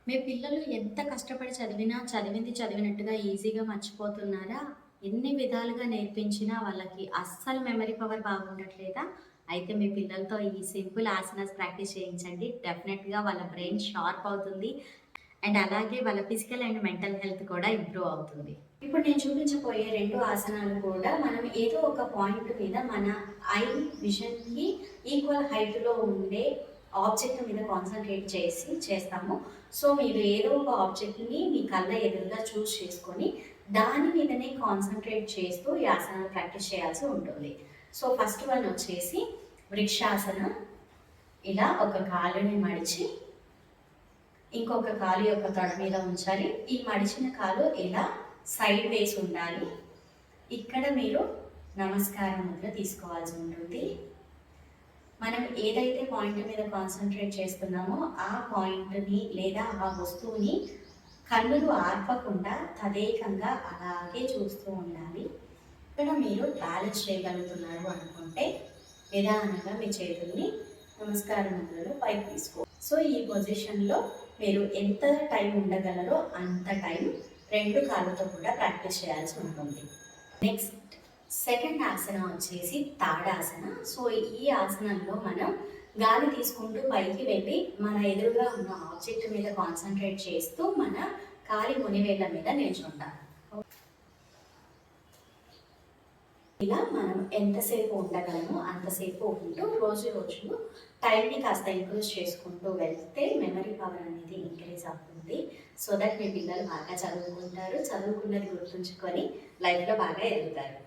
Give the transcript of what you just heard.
మీ పిల్లలు ఎంత కష్టపడి చదివినా, చదివింది చదివినట్టుగా ఈజీగా మర్చిపోతున్నారా? ఎన్ని విధాలుగా నేర్పించినా వాళ్ళకి అస్సలు మెమరీ పవర్ బాగుండట్లేదా? అయితే మీ పిల్లలతో ఈ సింపుల్ ఆసనాస్ ప్రాక్టీస్ చేయించండి. డెఫినెట్‌గా వాళ్ళ బ్రెయిన్ షార్ప్ అవుతుంది. అండ్ అలాగే వాళ్ళ ఫిజికల్ అండ్ మెంటల్ హెల్త్ కూడా ఇంప్రూవ్ అవుతుంది. ఇప్పుడు నేను చూపించబోయే 2 ఆసనాలు కూడా మనం ఏదో ఒక పాయింట్ మీద మన ఐ విజన్‌కి ఈక్వల్ హైట్‌లో ఉండే ఆబ్జెక్ట్ మీద కాన్సంట్రేట్ చేసి చేస్తాము. సో, మీరు ఏదో ఒక ఆబ్జెక్ట్‌ని మీ కళ్ళ ఎదురుగా చూజ్ చేసుకొని, దాని మీదనే కాన్సంట్రేట్ చేస్తూ ఈ ఆసనాలు ప్రాక్టీస్ చేయాల్సి ఉంటుంది. సో, ఫస్ట్ వన్ వచ్చేసి వృక్షాసన. ఇలా ఒక కాలుని మడిచి ఇంకొక కాలు యొక్క తొడ మీద ఉంచాలి. ఈ మడిచిన కాలు ఇలా సైడ్ వేసి ఉండాలి. ఇక్కడ మీరు నమస్కారం ముద్ర తీసుకోవాల్సి ఉంటుంది. మనం ఏదైతే పాయింట్ మీద కాన్సంట్రేట్ చేస్తున్నామో ఆ పాయింట్‌ని లేదా ఆ వస్తువుని కన్నులు ఆర్పకుండా తదేకంగా అలాగే చూస్తూ ఉండాలి. ఇక్కడ మీరు బ్యాలెన్స్ చేయగలుగుతున్నారు అనుకుంటే నిదానంగా మీ చేతుల్ని నమస్కార ముద్రలో పైకి తీసుకో. సో, ఈ పొజిషన్‌లో మీరు ఎంత టైం ఉండగలరో అంత టైం 2 కాళ్ళతో కూడా ప్రాక్టీస్ చేయాల్సి ఉంటుంది. నెక్స్ట్ సెకండ్ ఆసన వచ్చేసి తాడాసన. సో, ఈ ఆసనంలో మనం గాలి తీసుకుంటూ పైకి వెళ్ళి మన ఎదురుగా ఉన్న ఆబ్జెక్ట్ మీద కాన్సంట్రేట్ చేస్తూ మన కాలి మునివేళ్ళ మీద నిల్చుంటాం. ఇలా మనం ఎంతసేపు ఉండగలమో అంతసేపు ఉంటూ రోజు రోజు టైంని కాస్త ఇంక్రీజ్ చేసుకుంటూ వెళ్తే మెమరీ పవర్ అనేది ఇంక్రీజ్ అవుతుంది. సో దట్ మీ పిల్లలు బాగా చదువుకుంటారు. చదువుకున్నది గుర్తుంచుకొని లైఫ్‌లో బాగా ఎదుగుతారు.